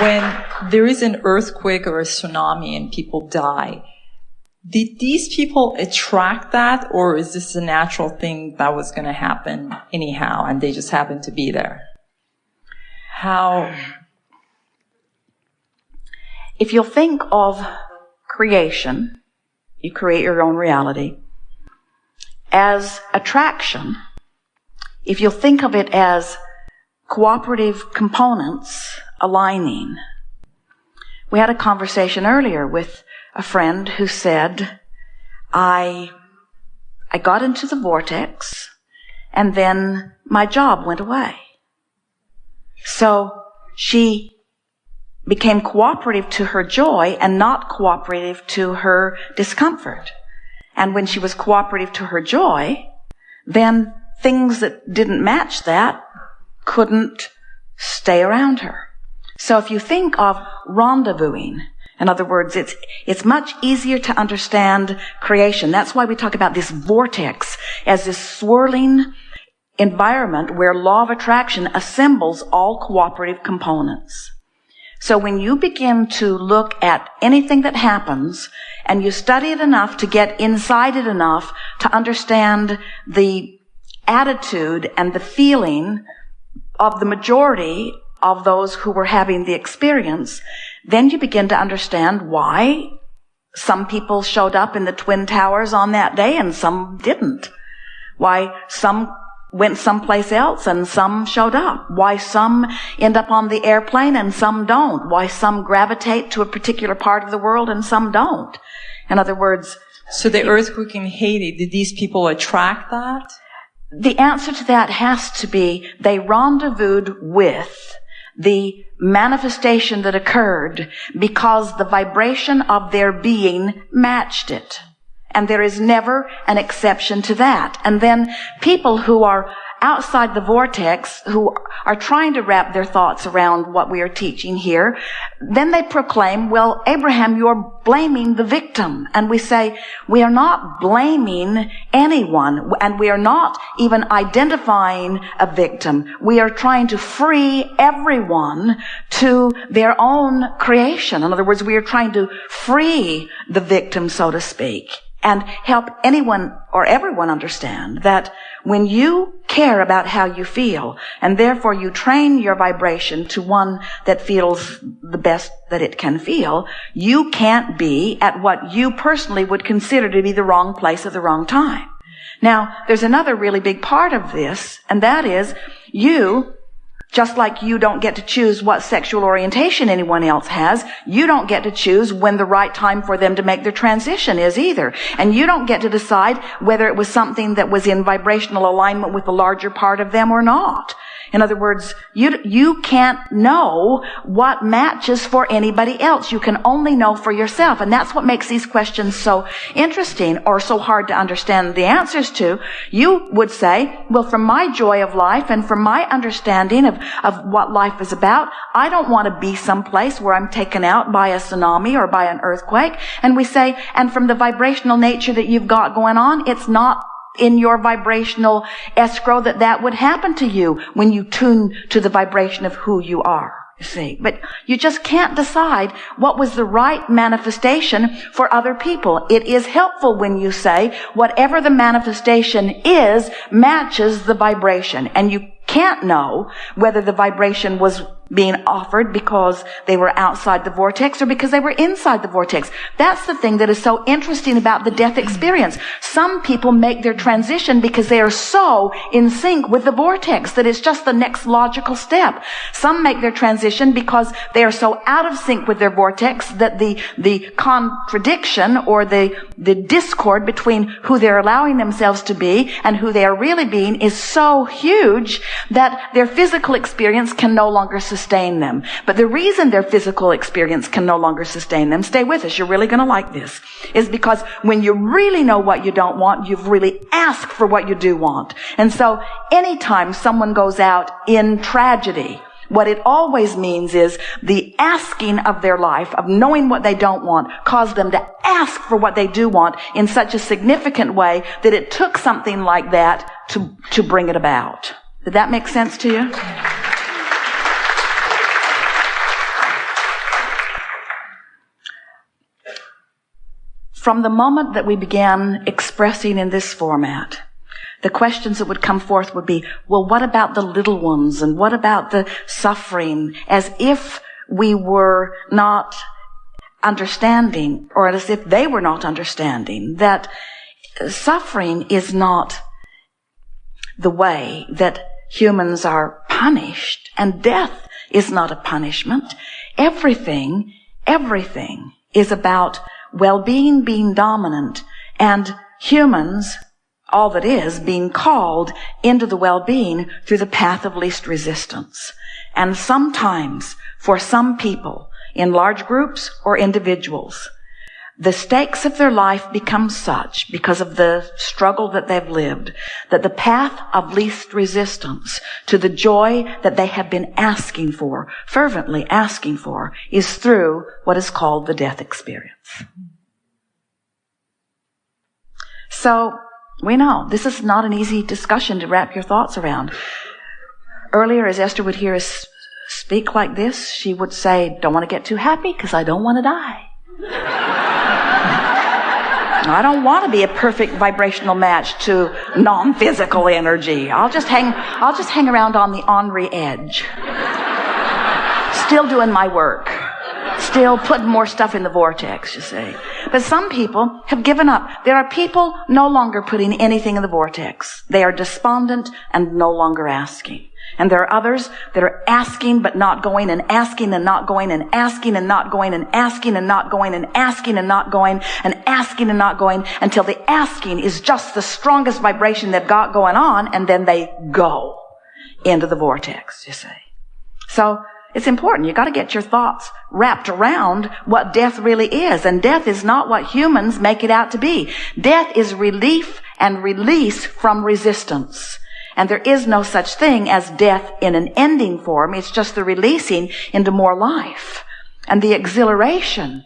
when there is an earthquake or a tsunami and people die, did these people attract that, or is this a natural thing that was going to happen anyhow and they just happened to be there? How? If you'll think of creation, you create your own reality, as attraction, if you'll think of it as cooperative components aligning. We had a conversation earlier with a friend who said, I got into the vortex and then my job went away. So she became cooperative to her joy and not cooperative to her discomfort. And when she was cooperative to her joy, then things that didn't match that couldn't stay around her. So if you think of rendezvousing, in other words, it's much easier to understand creation. That's why we talk about this vortex as this swirling environment where law of attraction assembles all cooperative components. So when you begin to look at anything that happens and you study it enough to get inside it enough to understand the attitude and the feeling of the majority of those who were having the experience, then you begin to understand why some people showed up in the Twin Towers on that day and some didn't. Why some went someplace else and some showed up. Why some end up on the airplane and some don't. Why some gravitate to a particular part of the world and some don't. In other words... So the earthquake in Haiti, did these people attract that? The answer to that has to be they rendezvoused with the manifestation that occurred because the vibration of their being matched it. And there is never an exception to that. And then people who are outside the vortex, who are trying to wrap their thoughts around what we are teaching here, then they proclaim, well, Abraham, you're blaming the victim. And we say, we are not blaming anyone, and we are not even identifying a victim. We are trying to free everyone to their own creation. In other words, we are trying to free the victim, so to speak, and help anyone or everyone understand that when you care about how you feel, and therefore you train your vibration to one that feels the best that it can feel, you can't be at what you personally would consider to be the wrong place at the wrong time. Now, there's another really big part of this, and that is you, just like you don't get to choose what sexual orientation anyone else has, you don't get to choose when the right time for them to make their transition is either. And you don't get to decide whether it was something that was in vibrational alignment with the larger part of them or not. In other words, you can't know what matches for anybody else. You can only know for yourself. And that's what makes these questions so interesting or so hard to understand the answers to. You would say, well, from my joy of life and from my understanding of what life is about, I don't want to be someplace where I'm taken out by a tsunami or by an earthquake. And we say, and from the vibrational nature that you've got going on, it's not in your vibrational escrow that would happen to you when you tune to the vibration of who you are, you see. But you just can't decide what was the right manifestation for other people. It is helpful when you say whatever the manifestation is matches the vibration. And you can't know whether the vibration was being offered because they were outside the vortex or because they were inside the vortex. That's the thing that is so interesting about the death experience. Some people make their transition because they are so in sync with the vortex that it's just the next logical step. Some make their transition because they are so out of sync with their vortex that the contradiction or the discord between who they're allowing themselves to be and who they are really being is so huge that their physical experience can no longer sustain them. But the reason their physical experience can no longer sustain them, stay with us, you're really going to like this, is because when you really know what you don't want, you've really asked for what you do want. And so anytime someone goes out in tragedy, what it always means is the asking of their life, of knowing what they don't want, caused them to ask for what they do want in such a significant way that it took something like that to bring it about. Did that make sense to you? from the moment that we began expressing in this format, the questions that would come forth would be, well, what about the little ones? And what about the suffering? As if we were not understanding, or as if they were not understanding, that suffering is not the way that humans are punished, and death is not a punishment. Everything is about well-being being dominant, and humans, all that is, being called into the well-being through the path of least resistance. And sometimes, for some people, in large groups or individuals, the stakes of their life become such, because of the struggle that they've lived, that the path of least resistance to the joy that they have been asking for, fervently asking for, is through what is called the death experience. So, we know this is not an easy discussion to wrap your thoughts around. Earlier, as Esther would hear us speak like this, she would say, don't want to get too happy because I don't want to die. I don't want to be a perfect vibrational match to non-physical energy. I'll just hang around on the ornery edge. Still doing my work. Still putting more stuff in the vortex, you see. But some people have given up. There are people no longer putting anything in the vortex. They are despondent and no longer asking. And there are others that are asking but not going, and asking and not going, and asking and not going, and asking and not going, and asking and not going, and asking and not going, until the asking is just the strongest vibration they've got going on, and then they go into the vortex, you see. So it's important. You got to get your thoughts wrapped around what death really is. And death is not what humans make it out to be. Death is relief and release from resistance. And there is no such thing as death in an ending form. It's just the releasing into more life. And the exhilaration.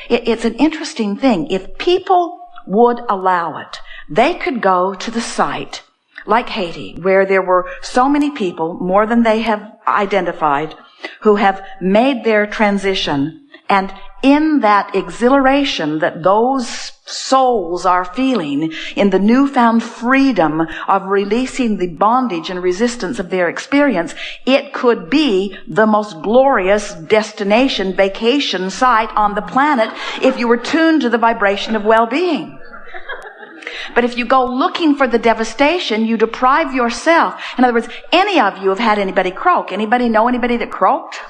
It's an interesting thing. If people would allow it, they could go to the site like Haiti, where there were so many people, more than they have identified, who have made their transition. And in that exhilaration that those souls are feeling, in the newfound freedom of releasing the bondage and resistance of their experience, it could be the most glorious destination, vacation site on the planet if you were tuned to the vibration of well-being. But if you go looking for the devastation, you deprive yourself. In other words, any of you have had anybody croak? Anybody know anybody that croaked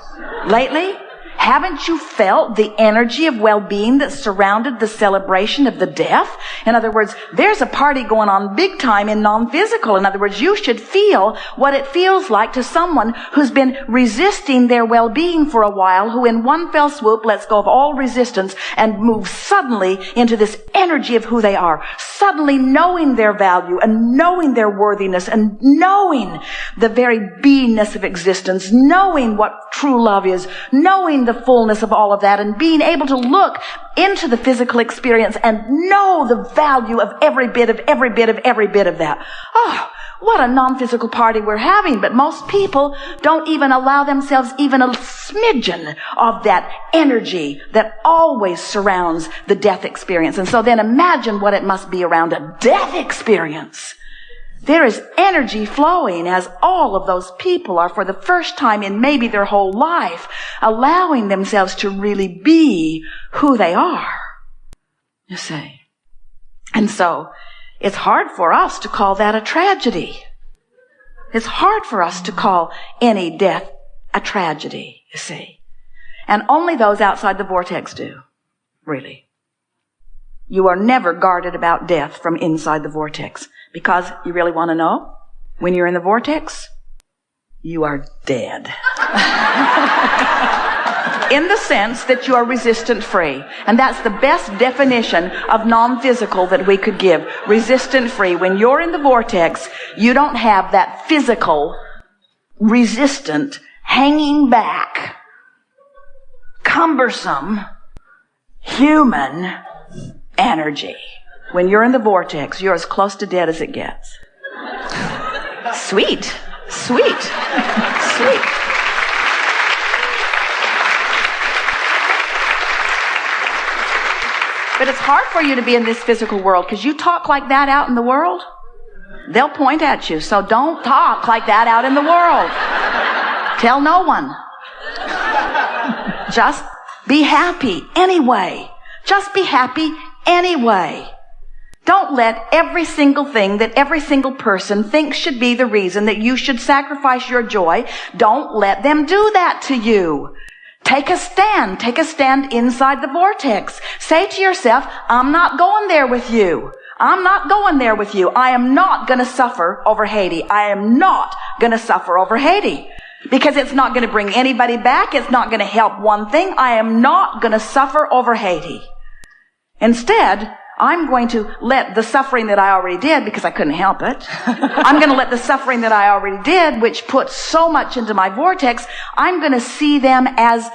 lately? Haven't you felt the energy of well-being that surrounded the celebration of the death? In other words, there's a party going on big time in non-physical. In other words, you should feel what it feels like to someone who's been resisting their well-being for a while, who in one fell swoop lets go of all resistance and moves suddenly into this energy of who they are, suddenly knowing their value and knowing their worthiness and knowing the very beingness of existence, knowing what true love is, knowing the fullness of all of that, and being able to look into the physical experience and know the value of every bit of that. Oh, what a non-physical party we're having. But most people don't even allow themselves even a smidgen of that energy that always surrounds the death experience. And so then imagine what it must be around a death experience. There is energy flowing as all of those people are, for the first time in maybe their whole life, allowing themselves to really be who they are, you see. And so it's hard for us to call that a tragedy. It's hard for us to call any death a tragedy, you see. And only those outside the vortex do, really. You are never guarded about death from inside the vortex. Because you really want to know? When you're in the vortex, you are dead. In the sense that you are resistant free. And that's the best definition of non-physical that we could give. Resistant free. When you're in the vortex, you don't have that physical, resistant, hanging back, cumbersome, human energy. When you're in the vortex, you're as close to dead as it gets. Sweet. Sweet. Sweet. But it's hard for you to be in this physical world because you talk like that out in the world, they'll point at you. So don't talk like that out in the world. Tell no one. Just be happy anyway. Just be happy anyway. Don't let every single thing that every single person thinks should be the reason that you should sacrifice your joy. Don't let them do that to you. Take a stand. Take a stand inside the vortex. Say to yourself, I'm not going there with you. I'm not going there with you. I am not going to suffer over Haiti. I am not going to suffer over Haiti. Because it's not going to bring anybody back. It's not going to help one thing. I am not going to suffer over Haiti. Instead, I'm going to let the suffering that I already did, because I couldn't help it. I'm going to let the suffering that I already did, which put so much into my vortex, I'm going to see them as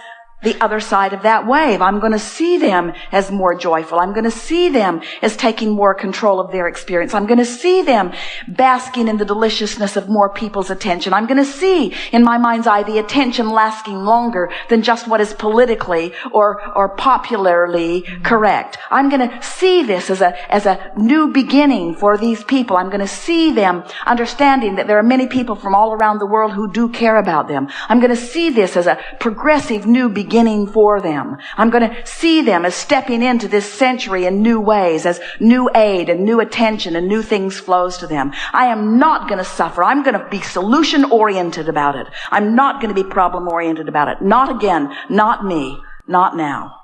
the other side of that wave. I'm going to see them as more joyful. I'm going to see them as taking more control of their experience. I'm going to see them basking in the deliciousness of more people's attention. I'm going to see, in my mind's eye, the attention lasting longer than just what is politically or popularly correct. I'm going to see this as a new beginning for these people. I'm going to see them understanding that there are many people from all around the world who do care about them. I'm going to see this as a progressive new beginning for them. I'm going to see them as stepping into this century in new ways, as new aid and new attention and new things flows to them. I am not going to suffer. I'm going to be solution-oriented about it. I'm not going to be problem-oriented about it. Not again. Not me. Not now.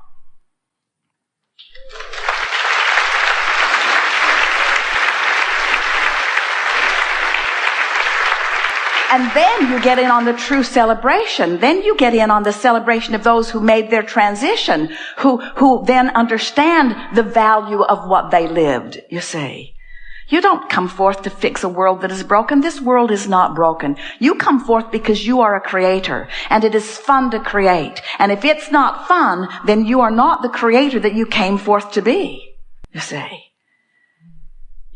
And then you get in on the true celebration. Then you get in on the celebration of those who made their transition, who then understand the value of what they lived, you see. You don't come forth to fix a world that is broken. This world is not broken. You come forth because you are a creator, and it is fun to create. And if it's not fun, then you are not the creator that you came forth to be, you see.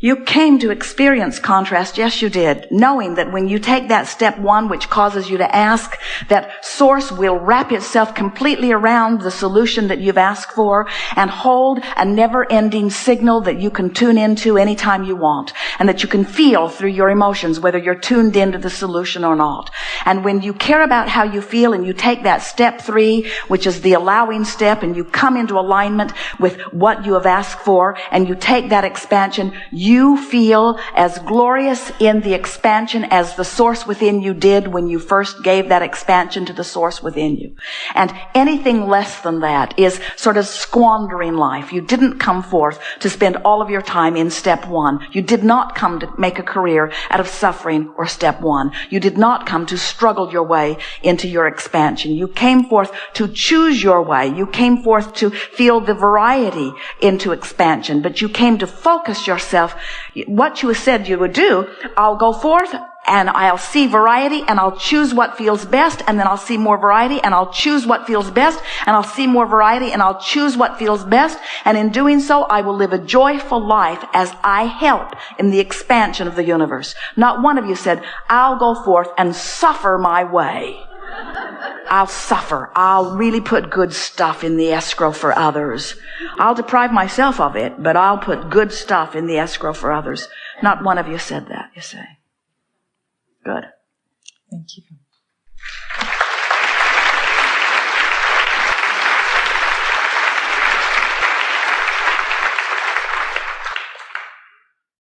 You came to experience contrast. Yes, you did. Knowing that when you take that step one, which causes you to ask, that source will wrap itself completely around the solution that you've asked for and hold a never-ending signal that you can tune into anytime you want, and that you can feel through your emotions whether you're tuned into the solution or not. And when you care about how you feel and you take that step 3, which is the allowing step, and you come into alignment with what you have asked for, and you take that expansion, you feel as glorious in the expansion as the source within you did when you first gave that expansion to the source within you. And anything less than that is sort of squandering life. You didn't come forth to spend all of your time in step 1. You did not come to make a career out of suffering or step 1. You did not come to struggle your way into your expansion. You came forth to choose your way. You came forth to feel the variety into expansion, but you came to focus yourself. What you said you would do, I'll go forth and I'll see variety and I'll choose what feels best, and then I'll see more variety and I'll choose what feels best, and I'll see more variety and I'll choose what feels best, and in doing so I will live a joyful life as I help in the expansion of the universe. Not one of you said, I'll go forth and suffer my way. I'll suffer. I'll really put good stuff in the escrow for others. I'll deprive myself of it, but I'll put good stuff in the escrow for others. Not one of you said that, you say. Good. Thank you.